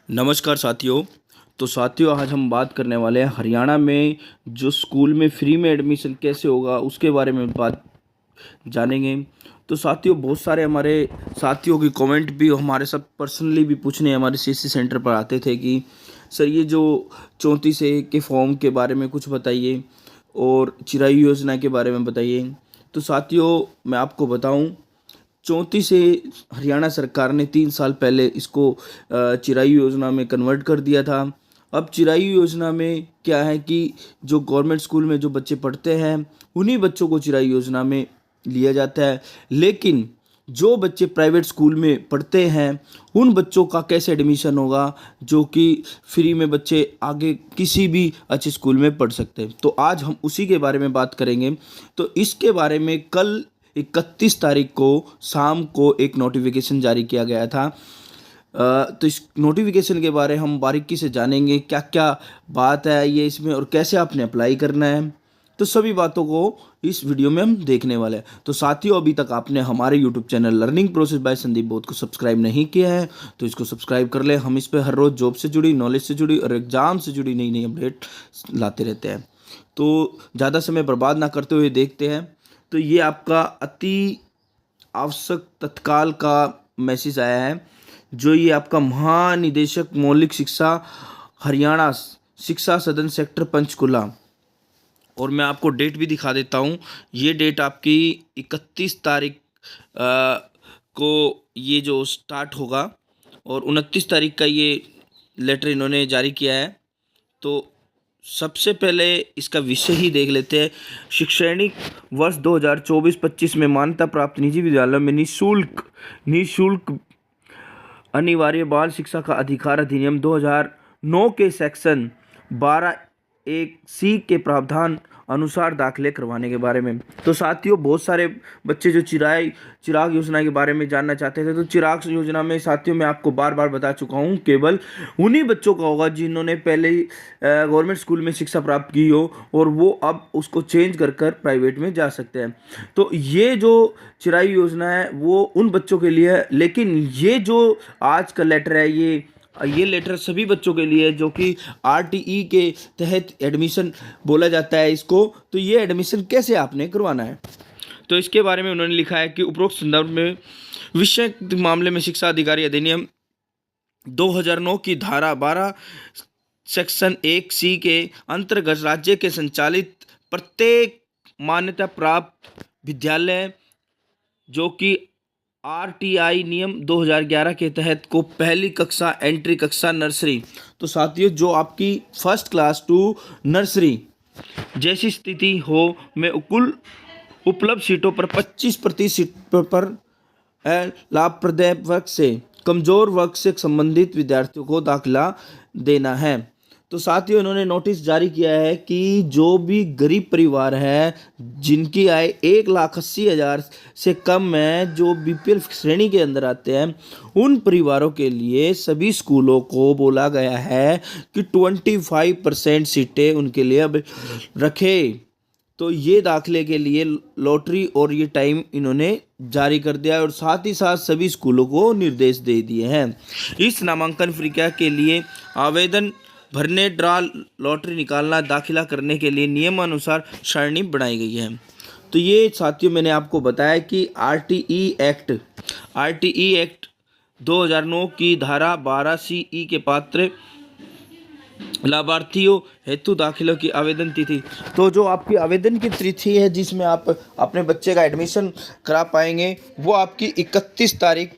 नमस्कार साथियों। तो साथियों, आज हम बात करने वाले हैं हरियाणा में जो स्कूल में फ्री में एडमिशन कैसे होगा उसके बारे में बात जानेंगे। तो साथियों, बहुत सारे हमारे साथियों की कमेंट भी हमारे साथ पर्सनली भी पूछने हमारे सीएससी सेंटर पर आते थे कि सर ये जो 34A के फॉर्म के बारे में कुछ बताइए और चिरायु योजना के बारे में बताइए। तो साथियों, मैं आपको बताऊं, 34 से हरियाणा सरकार ने 3 साल पहले इसको चिरायु योजना में कन्वर्ट कर दिया था। अब चिरायु योजना में क्या है कि जो गवर्नमेंट स्कूल में जो बच्चे पढ़ते हैं उन्हीं बच्चों को चिरायु योजना में लिया जाता है, लेकिन जो बच्चे प्राइवेट स्कूल में पढ़ते हैं उन बच्चों का कैसे एडमिशन होगा जो कि फ्री में बच्चे आगे किसी भी अच्छे स्कूल में पढ़ सकते हैं। तो आज हम उसी के बारे में बात करेंगे। तो इसके बारे में कल 31 तारीख को शाम को एक नोटिफिकेशन जारी किया गया था। तो इस नोटिफिकेशन के बारे हम बारीकी से जानेंगे, क्या क्या बात है ये इसमें और कैसे आपने अप्लाई करना है। तो सभी बातों को इस वीडियो में हम देखने वाले हैं। तो साथियों, अभी तक आपने हमारे YouTube channel learning process by Sandeep बोध को सब्सक्राइब नहीं किया है तो इसको सब्सक्राइब कर ले। हम इस पर हर रोज़ जॉब से जुड़ी, नॉलेज से जुड़ी और एग्जाम से जुड़ी नई नई अपडेट लाते रहते हैं। तो ज़्यादा समय बर्बाद ना करते हुए देखते हैं। तो ये आपका अति आवश्यक तत्काल का मैसेज आया है, जो ये आपका महानिदेशक मौलिक शिक्षा हरियाणा शिक्षा सदन सेक्टर पंचकुला, और मैं आपको डेट भी दिखा देता हूँ। ये डेट आपकी 31 तारीख को ये जो स्टार्ट होगा और 29 तारीख का ये लेटर इन्होंने जारी किया है। तो सबसे पहले इसका विषय ही देख लेते हैं। शैक्षणिक वर्ष 2024-25 में मान्यता प्राप्त निजी विद्यालयों में निःशुल्क अनिवार्य बाल शिक्षा का अधिकार अधिनियम 2009 के सेक्शन 12(1)(c) के प्रावधान अनुसार दाखिले करवाने के बारे में। तो साथियों, बहुत सारे बच्चे जो चिराग योजना के बारे में जानना चाहते थे, तो चिराग योजना में साथियों मैं आपको बार बार बता चुका हूँ, केवल उन्हीं बच्चों का होगा जिन्होंने पहले ही गवर्नमेंट स्कूल में शिक्षा प्राप्त की हो और वो अब उसको चेंज कर कर प्राइवेट में जा सकते हैं। तो ये जो चिरायु योजना है वो उन बच्चों के लिए है, लेकिन ये जो आज का लेटर है ये लेटर सभी बच्चों के लिए है जो कि आरटीई के तहत एडमिशन बोला जाता है इसको। तो ये एडमिशन कैसे आपने करवाना है, तो इसके बारे में उन्होंने लिखा है कि उपरोक्त संदर्भ में विषय मामले में शिक्षा अधिकारी अधिनियम 2009 की धारा 12 सेक्शन 1(c) के अंतर्गत राज्य के संचालित प्रत्येक मान्यता प्राप्त विद्यालय जो कि आरटीआई नियम 2011 के तहत को पहली कक्षा, एंट्री कक्षा, नर्सरी, तो साथियों जो आपकी फर्स्ट क्लास टू नर्सरी जैसी स्थिति हो में कुल उपलब्ध सीटों पर 25% सीटों पर लाभप्रद वर्ग से कमजोर वर्ग से संबंधित विद्यार्थियों को दाखिला देना है। तो साथियों, इन्होंने नोटिस जारी किया है कि जो भी गरीब परिवार है जिनकी आय 1,80,000 से कम है, जो बीपीएल श्रेणी के अंदर आते हैं, उन परिवारों के लिए सभी स्कूलों को बोला गया है कि 25% सीटें उनके लिए अब रखें। तो ये दाखिले के लिए लॉटरी और ये टाइम इन्होंने जारी कर दिया है और साथ ही साथ सभी स्कूलों को निर्देश दे दिए हैं। इस नामांकन प्रक्रिया के लिए आवेदन भरने, ड्रा, लॉटरी निकालना, दाखिला करने के लिए नियमानुसार सारणी बनाई गई है। तो ये साथियों मैंने आपको बताया कि आरटीई एक्ट 2009 की धारा 12(c)(e) के पात्र लाभार्थियों हेतु दाखिलों की आवेदन तिथि, तो जो आपकी आवेदन की तिथि है जिसमें आप अपने बच्चे का एडमिशन करा पाएंगे वो आपकी 31 तारीख।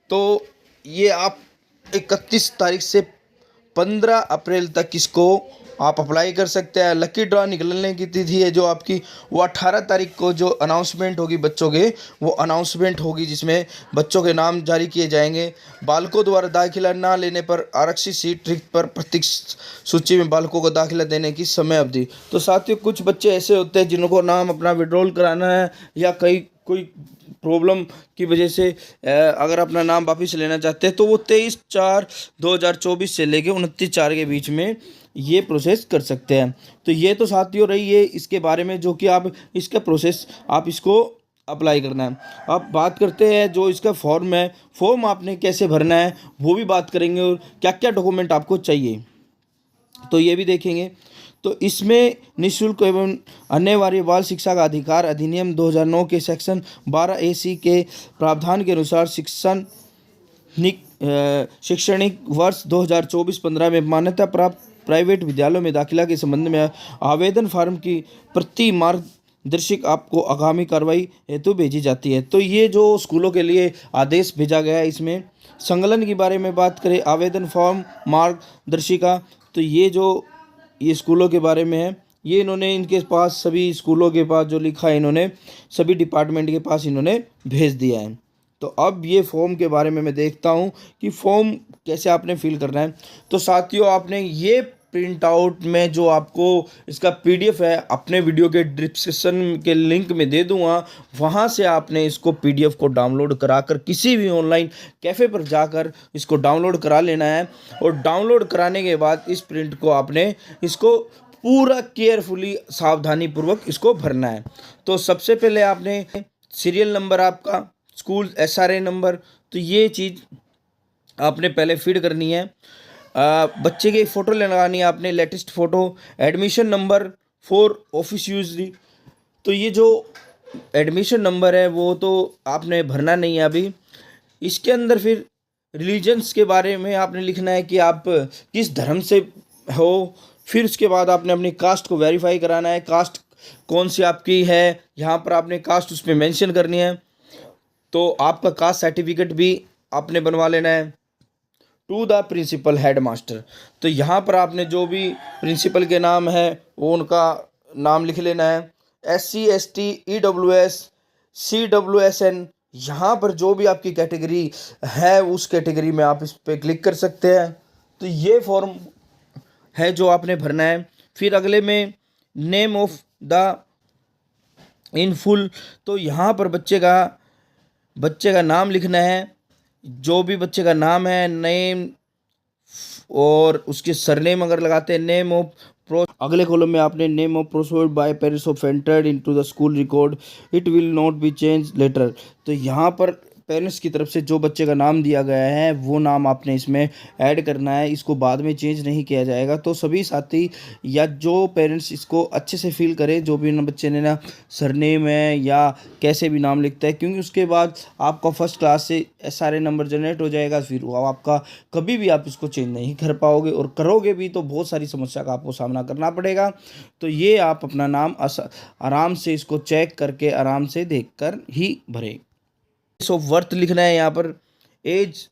तो ये आप 31 तारीख से 15 अप्रैल तक इसको आप अप्लाई कर सकते हैं। लकी ड्रॉ निकलने की तिथि है जो आपकी वो 18 तारीख को जो अनाउंसमेंट होगी बच्चों के, वो अनाउंसमेंट होगी जिसमें बच्चों के नाम जारी किए जाएंगे। बालकों द्वारा दाखिला ना लेने पर आरक्षित सीट रिक्त पर प्रत्येक सूची में बालकों को दाखिला देने की समय अवधि। तो साथियों, कुछ बच्चे ऐसे होते हैं जिनको नाम अपना विड्रॉल कराना है या कोई प्रॉब्लम की वजह से अगर अपना नाम वापस लेना चाहते हैं तो वो 23/4/2024 से लेकर 29/4 के बीच में ये प्रोसेस कर सकते हैं। तो ये तो साथियों रही है इसके बारे में जो कि आप इसका प्रोसेस आप इसको अप्लाई करना है। अब बात करते हैं जो इसका फॉर्म है, फॉर्म आपने कैसे भरना है वो भी बात करेंगे, और क्या क्या डॉक्यूमेंट आपको चाहिए तो ये भी देखेंगे। तो इसमें निःशुल्क एवं अनिवार्य बाल शिक्षा का अधिकार अधिनियम 2009 के सेक्शन 12A(c) के प्रावधान के अनुसार शैक्षणिक वर्ष 2024-15 में मान्यता प्राप्त प्राइवेट विद्यालयों में दाखिला के संबंध में आवेदन फार्म की प्रति मार्गदर्शिक आपको आगामी कार्रवाई हेतु भेजी जाती है। तो ये जो स्कूलों के लिए आदेश भेजा गया है, इसमें संकलन के बारे में बात करें, आवेदन फॉर्म, मार्गदर्शिका, तो ये स्कूलों के बारे में है। ये इन्होंने इनके पास सभी स्कूलों के पास जो लिखा है, इन्होंने सभी डिपार्टमेंट के पास इन्होंने भेज दिया है। तो अब ये फॉर्म के बारे में मैं देखता हूँ कि फॉर्म कैसे आपने फिल करना है। तो साथियों, आपने ये प्रिंट आउट में जो आपको इसका PDF है, अपने वीडियो के डिस्क्रिप्शन के लिंक में दे दूंगा, वहाँ से आपने इसको PDF को डाउनलोड कराकर किसी भी ऑनलाइन कैफ़े पर जाकर इसको डाउनलोड करा लेना है। और डाउनलोड कराने के बाद इस प्रिंट को आपने इसको पूरा केयरफुली सावधानी पूर्वक इसको भरना है। तो सबसे पहले आपने सीरियल नंबर, आपका स्कूल SRA नंबर, तो ये चीज़ आपने पहले फीड करनी है। बच्चे की फ़ोटो लगानी है आपने, latest photo, admission number for office usually. तो ये जो एडमिशन नंबर है वो तो आपने भरना नहीं है अभी। इसके अंदर फिर रिलीजन्स के बारे में आपने लिखना है कि आप किस धर्म से हो। फिर उसके बाद आपने अपनी कास्ट को वेरीफाई कराना है, कास्ट कौन सी आपकी है, यहाँ पर आपने कास्ट उस पर मेंशन करनी है। तो आपका कास्ट सर्टिफिकेट भी आपने बनवा लेना है। To the principal headmaster, तो यहाँ पर आपने जो भी प्रिंसिपल के नाम है वो उनका नाम लिख लेना है। SC ST EWS CWSN, यहाँ पर जो भी आपकी कैटेगरी है उस कैटेगरी में आप इस पर क्लिक कर सकते हैं। तो ये फॉर्म है जो आपने भरना है। फिर अगले में name of the in full, तो यहाँ पर बच्चे का नाम लिखना है। जो भी बच्चे का नाम है, नेम, और उसके सरनेम अगर लगाते हैं, नेम ऑफ प्रो, अगले कॉलम में आपने name of proposed by parents of entered into the school record, it will not be change later. तो यहाँ पर पेरेंट्स की तरफ से जो बच्चे का नाम दिया गया है वो नाम आपने इसमें ऐड करना है, इसको बाद में चेंज नहीं किया जाएगा। तो सभी साथी या जो पेरेंट्स इसको अच्छे से फील करें, जो भी ना बच्चे ने ना सरनेम है या कैसे भी नाम लिखता है, क्योंकि उसके बाद आपका फर्स्ट क्लास से SRA नंबर जनरेट हो जाएगा। फिर वो आपका कभी भी आप इसको चेंज नहीं कर पाओगे, और करोगे भी तो बहुत सारी समस्या का आपको सामना करना पड़ेगा। तो ये आप अपना नाम आराम से इसको चेक करके आराम से देख कर ही भरें। ऑफ वर्थ लिखना है यहाँ पर। एज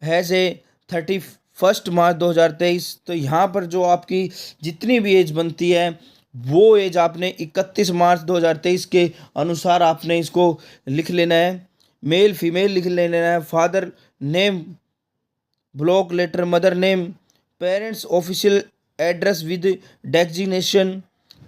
हैज़ ए 31 मार्च 2023, तो यहाँ पर जो आपकी जितनी भी एज बनती है वो एज आपने 31 मार्च 2023 के अनुसार आपने इसको लिख लेना है। मेल फीमेल लिख लेना है। Father name, block letter, mother name, parents official address with designation.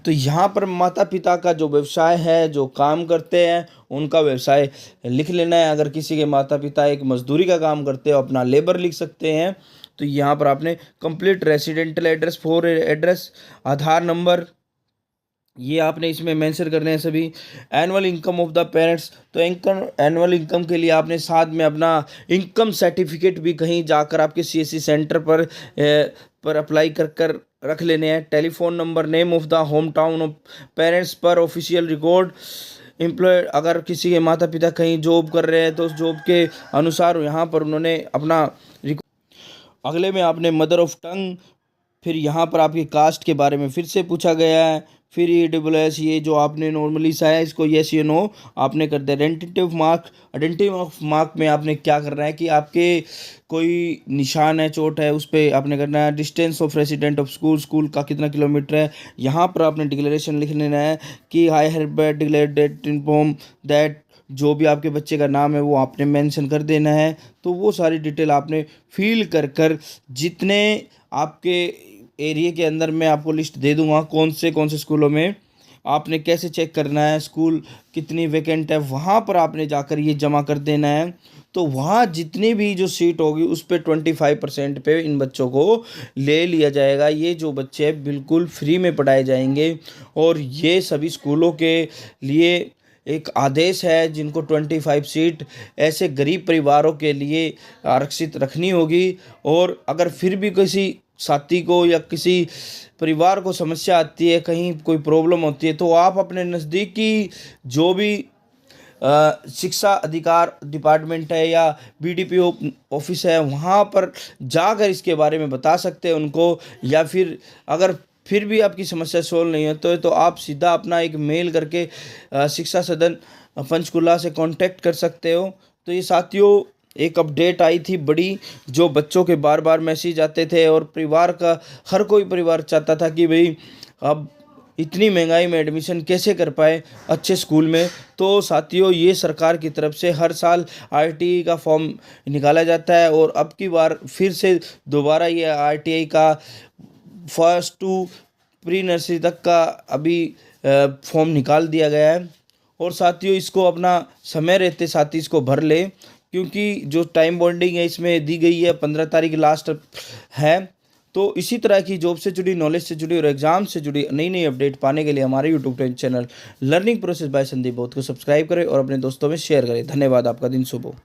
तो यहाँ पर माता पिता का जो व्यवसाय है, जो काम करते हैं, उनका व्यवसाय लिख लेना है। अगर किसी के माता पिता एक मजदूरी का काम करते हैं, अपना लेबर लिख सकते हैं। तो यहाँ पर आपने complete residential address, for address, Aadhaar number, ये आपने इसमें मेंशन करने हैं सभी। Annual income of the parents, तो एनुअल इनकम के लिए आपने साथ में अपना इनकम सर्टिफिकेट भी कहीं जाकर आपके CSC सेंटर पर अप्लाई कर रख लेने हैं। Telephone number, name of the home town of parents पर ऑफिशियल रिकॉर्ड, एम्प्लॉय, अगर किसी के माता पिता कहीं जॉब कर रहे हैं तो उस जॉब के अनुसार यहाँ पर उन्होंने अपना। अगले में आपने मदर ऑफ टंग, फिर यहाँ पर आपकी कास्ट के बारे में फिर से पूछा गया है। फिर EWS, ये जो आपने नॉर्मली सा है इसको येस या नो आपने कर दिया। आइडेंटिटी ऑफ मार्क में आपने क्या करना है कि आपके कोई निशान है, चोट है, उस पर आपने करना है। Distance of resident of school का कितना किलोमीटर है, यहाँ पर आपने डिक्लेरेशन लिख लेना है कि I have declared inform that, जो भी आपके बच्चे का नाम है वो आपने मेंशन कर देना है। तो वो सारी डिटेल आपने फिल कर जितने आपके एरिया के अंदर मैं आपको लिस्ट दे दूंगा कौन से स्कूलों में आपने कैसे चेक करना है, स्कूल कितनी वैकेंट है, वहाँ पर आपने जाकर ये जमा कर देना है। तो वहाँ जितनी भी जो सीट होगी उस पर 25% पे इन बच्चों को ले लिया जाएगा। ये जो बच्चे हैं बिल्कुल फ्री में पढ़ाए जाएंगे, और ये सभी स्कूलों के लिए एक आदेश है जिनको 25 सीट ऐसे गरीब परिवारों के लिए आरक्षित रखनी होगी। और अगर फिर भी किसी साथी को या किसी परिवार को समस्या आती है, कहीं कोई प्रॉब्लम होती है, तो आप अपने नज़दीकी जो भी शिक्षा अधिकार डिपार्टमेंट है या बीडीपीओ ऑफिस है, वहाँ पर जाकर इसके बारे में बता सकते हैं उनको। या फिर अगर फिर भी आपकी समस्या सोल्व नहीं होती तो आप सीधा अपना एक मेल करके शिक्षा सदन पंचकुला से कांटेक्ट कर सकते हो। तो ये साथियों एक अपडेट आई थी बड़ी, जो बच्चों के बार बार मैसेज आते थे और परिवार का हर कोई परिवार चाहता था कि भाई अब इतनी महंगाई में एडमिशन कैसे कर पाए अच्छे स्कूल में। तो साथियों ये सरकार की तरफ से हर साल आरटीई का फॉर्म निकाला जाता है और अब की बार फिर से दोबारा ये आरटीई का फर्स्ट टू प्री नर्सरी तक का अभी फॉर्म निकाल दिया गया है। और साथियों इसको अपना समय रहते साथी इसको भर ले, क्योंकि जो टाइम बॉन्डिंग है इसमें दी गई है 15 तारीख लास्ट है। तो इसी तरह की जॉब से जुड़ी, नॉलेज से जुड़ी और एग्जाम से जुड़ी नई नई अपडेट पाने के लिए हमारे YouTube channel learning process by Sandeep both को सब्सक्राइब करें और अपने दोस्तों में शेयर करें। धन्यवाद। आपका दिन शुभ हो।